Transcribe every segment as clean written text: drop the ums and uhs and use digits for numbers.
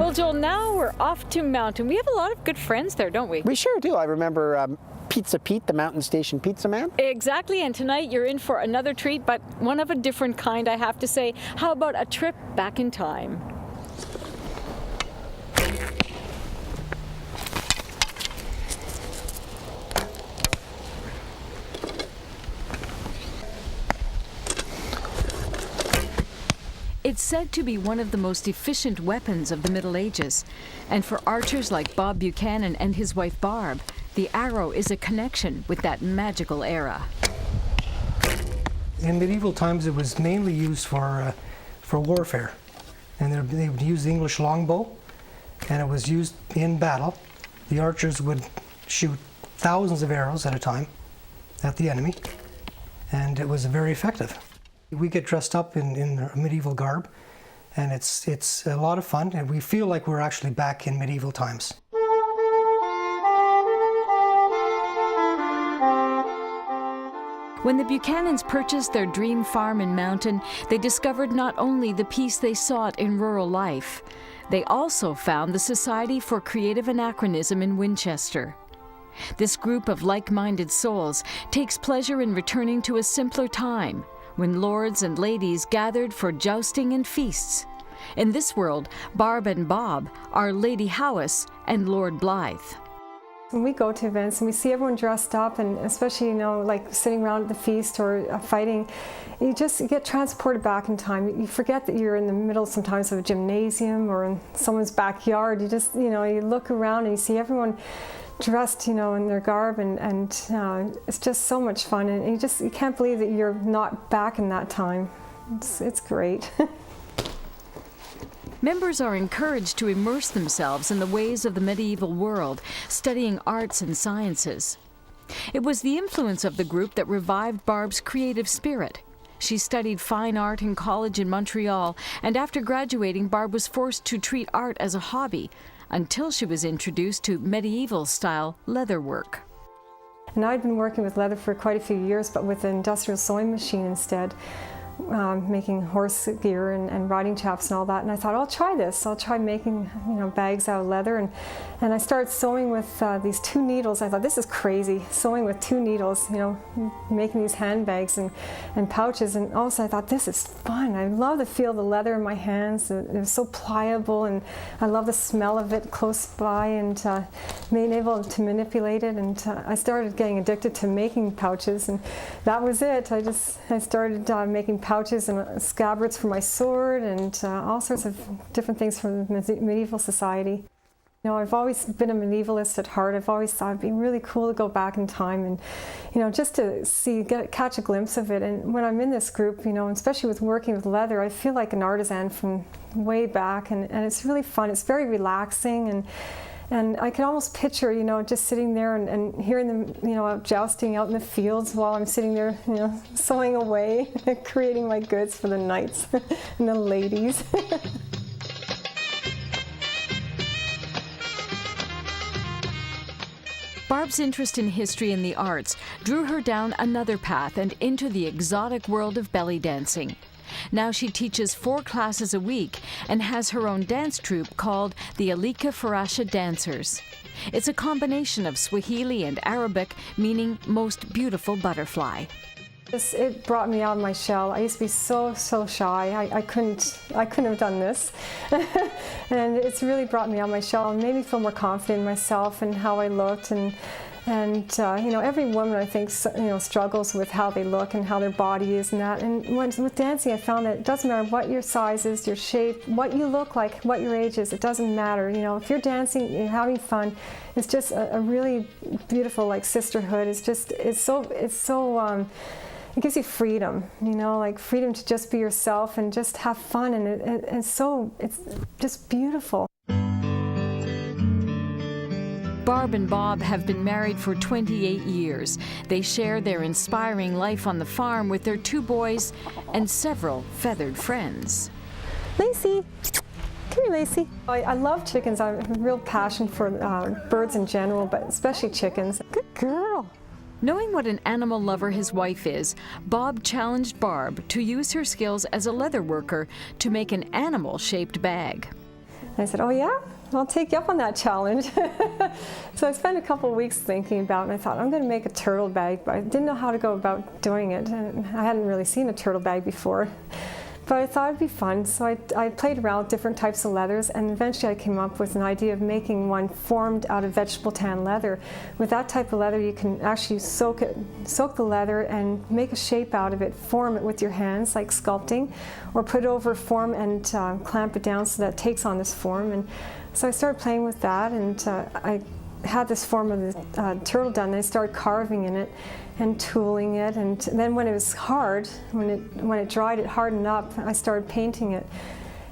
Well, Joel, now we're off to Mountain. We have a lot of good friends there, don't we? We sure do. I remember Pizza Pete, the Mountain Station pizza man. Exactly, and tonight you're in for another treat, but one of a different kind, I have to say. How about a trip back in time? It's said to be one of the most efficient weapons of the Middle Ages, and for archers like Bob Buchanan and his wife Barb, the arrow is a connection with that magical era. In medieval times, it was mainly used for warfare, and they would use the English longbow, and it was used in battle. The archers would shoot thousands of arrows at a time at the enemy, and it was very effective. We get dressed up in medieval garb, and it's a lot of fun, and we feel like we're actually back in medieval times. When the Buchanans purchased their dream farm in Mountain, they discovered not only the peace they sought in rural life, they also found the Society for Creative Anachronism in Winchester. This group of like-minded souls takes pleasure in returning to a simpler time, when lords and ladies gathered for jousting and feasts. In this world, Barb and Bob are Lady Howes and Lord Blythe. When we go to events and we see everyone dressed up, and especially, like sitting around at the feast or fighting, you just get transported back in time. You forget that you're in the middle sometimes of a gymnasium or in someone's backyard. You just, you look around and you see everyone dressed, in their garb, and it's just so much fun, and you can't believe that you're not back in that time. It's great. Members are encouraged to immerse themselves in the ways of the medieval world, studying arts and sciences. It was the influence of the group that revived Barb's creative spirit. She studied fine art in college in Montreal, and after graduating, Barb was forced to treat art as a hobby, until she was introduced to medieval-style leatherwork. And I'd been working with leather for quite a few years, but with an industrial sewing machine instead, making horse gear and riding chaps and all that. And I thought, I'll try this. I'll try making bags out of leather. And I started sewing with these 2 needles. I thought, this is crazy, sewing with 2 needles, making these handbags and pouches. And also I thought, this is fun. I love the feel of the leather in my hands. It was so pliable, and I love the smell of it close by, and being able to manipulate it. And I started getting addicted to making pouches, and that was it. I started making pouches and scabbards for my sword, and all sorts of different things from the medieval society. I've always been a medievalist at heart. I've always thought it'd be really cool to go back in time and, just to catch a glimpse of it. And when I'm in this group, especially with working with leather, I feel like an artisan from way back, and it's really fun. It's very relaxing, and I can almost picture, just sitting there and hearing them, jousting out in the fields while I'm sitting there, sewing away, creating my goods for the knights and the ladies. Barb's interest in history and the arts drew her down another path and into the exotic world of belly dancing. Now she teaches 4 classes a week and has her own dance troupe called the Alika Farasha Dancers. It's a combination of Swahili and Arabic, meaning most beautiful butterfly. It brought me out of my shell. I used to be so shy. I couldn't have done this. And it's really brought me out of my shell and made me feel more confident in myself and how I looked. And every woman, I think, struggles with how they look and how their body is and that. And with dancing, I found that it doesn't matter what your size is, your shape, what you look like, what your age is. It doesn't matter. If you're dancing, you're having fun. It's just a really beautiful, sisterhood. It gives you freedom, freedom to just be yourself and just have fun, and it's just beautiful. Barb and Bob have been married for 28 years. They share their inspiring life on the farm with their 2 boys and several feathered friends. Lacey! Come here, Lacey. I love chickens. I have a real passion for birds in general, but especially chickens. Good girl. Knowing what an animal lover his wife is, Bob challenged Barb to use her skills as a leather worker to make an animal-shaped bag. I said, oh yeah, I'll take you up on that challenge. So I spent a couple of weeks thinking about it, and I thought, I'm going to make a turtle bag, but I didn't know how to go about doing it, and I hadn't really seen a turtle bag before. But I thought it'd be fun, so I played around with different types of leathers, and eventually I came up with an idea of making one formed out of vegetable tan leather. With that type of leather, you can actually soak the leather and make a shape out of it, form it with your hands, like sculpting, or put it over form and clamp it down so that it takes on this form. And so I started playing with that, and I had this form of the turtle done, and I started carving in it and tooling it, and then when it was hard, when it dried, it hardened up, I started painting it,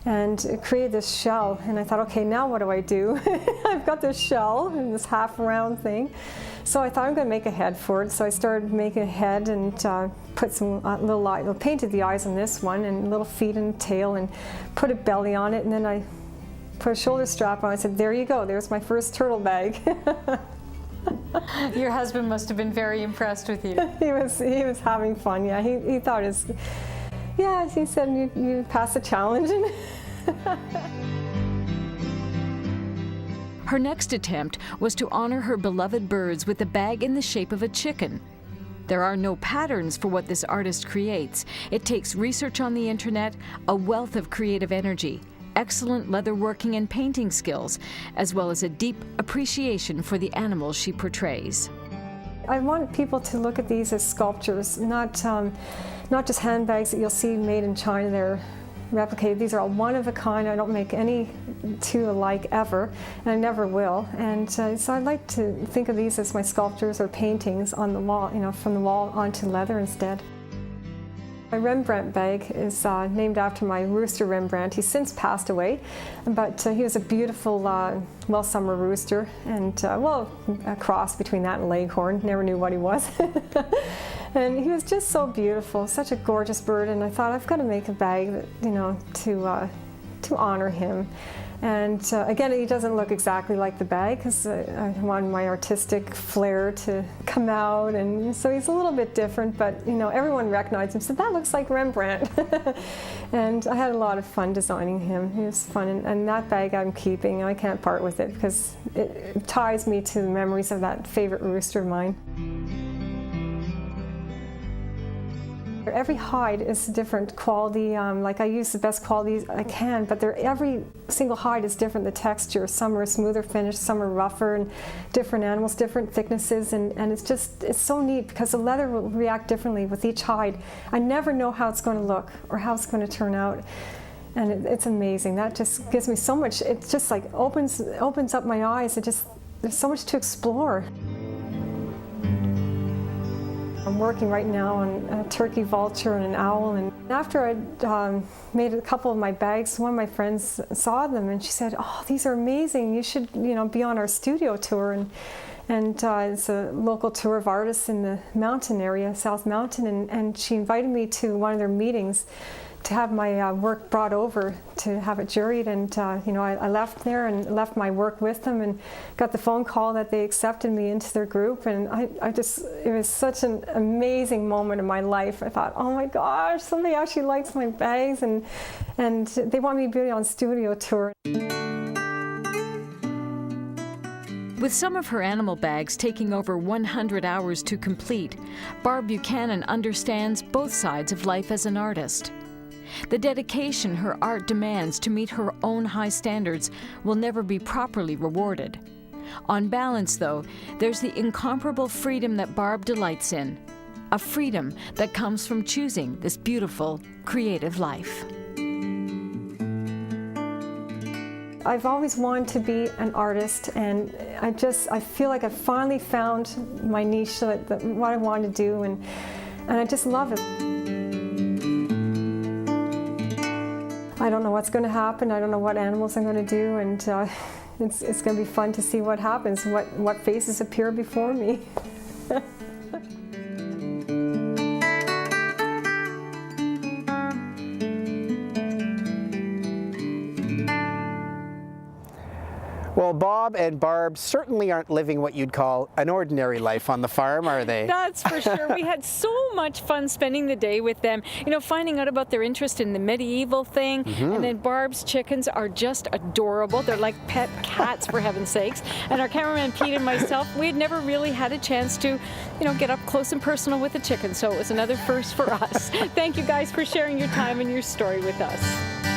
and it created this shell, and I thought, okay, now what do I do? I've got this shell and this half round thing, so I thought I'm going to make a head for it, so I started making a head and put some little eyes, painted the eyes on this one, and little feet and tail, and put a belly on it, and then I put a shoulder strap on. I said, there you go, there's my first turtle bag. Your husband must have been very impressed with you. He was having fun, yeah. He thought yeah, he said, you passed the challenge. Her next attempt was to honor her beloved birds with a bag in the shape of a chicken. There are no patterns for what this artist creates. It takes research on the internet, a wealth of creative energy, excellent leatherworking and painting skills, as well as a deep appreciation for the animals she portrays. I want people to look at these as sculptures, not just handbags that you'll see made in China. They're replicated. These are all one of a kind. I don't make any two alike ever, and I never will. And so I like to think of these as my sculptures or paintings on the wall, from the wall onto leather instead. My Rembrandt bag is named after my rooster Rembrandt. He's since passed away, but he was a beautiful well-summer rooster, and a cross between that and Leghorn. Never knew what he was. And he was just so beautiful, such a gorgeous bird, and I thought, I've got to make a bag that, to honor him. And again, he doesn't look exactly like the bag because I want my artistic flair to come out, and so he's a little bit different, but everyone recognized him, said, that looks like Rembrandt. And I had a lot of fun designing him. He was fun, and that bag I'm keeping. I can't part with it because it ties me to the memories of that favorite rooster of mine. Every hide is a different quality. Like I use the best qualities I can, but every single hide is different. The texture, some are smoother finish, some are rougher, and different animals, different thicknesses, and it's so neat because the leather will react differently with each hide. I never know how it's going to look or how it's going to turn out, and it's amazing. That just gives me so much. It just like opens up my eyes. There's so much to explore. I'm working right now on a turkey vulture and an owl, and after I'd made a couple of my bags, one of my friends saw them and she said, oh, these are amazing, you should be on our studio tour. And it's a local tour of artists in the mountain area, South Mountain, and she invited me to one of their meetings to have my work brought over to have it juried, and I left there and left my work with them and got the phone call that they accepted me into their group, and it was such an amazing moment in my life. I thought, oh my gosh, somebody actually likes my bags, and they want me to be on studio tour. With some of her animal bags taking over 100 hours to complete, Barb Buchanan understands both sides of life as an artist. The dedication her art demands to meet her own high standards will never be properly rewarded. On balance, though, there's the incomparable freedom that Barb delights in, a freedom that comes from choosing this beautiful, creative life. I've always wanted to be an artist, and I feel like I've finally found my niche, what I want to do, and I just love it. I don't know what's going to happen. I don't know what animals I'm going to do, and it's going to be fun to see what happens, what faces appear before me. Well, Bob and Barb certainly aren't living what you'd call an ordinary life on the farm, are they? That's for sure. We had so much fun spending the day with them, you know, finding out about their interest in the medieval thing. And then Barb's chickens are just adorable. They're like pet cats, for heaven's sakes. And our cameraman Pete and myself, we had never really had a chance to, you know, get up close and personal with the chickens. So it was another first for us. Thank you guys for sharing your time and your story with us.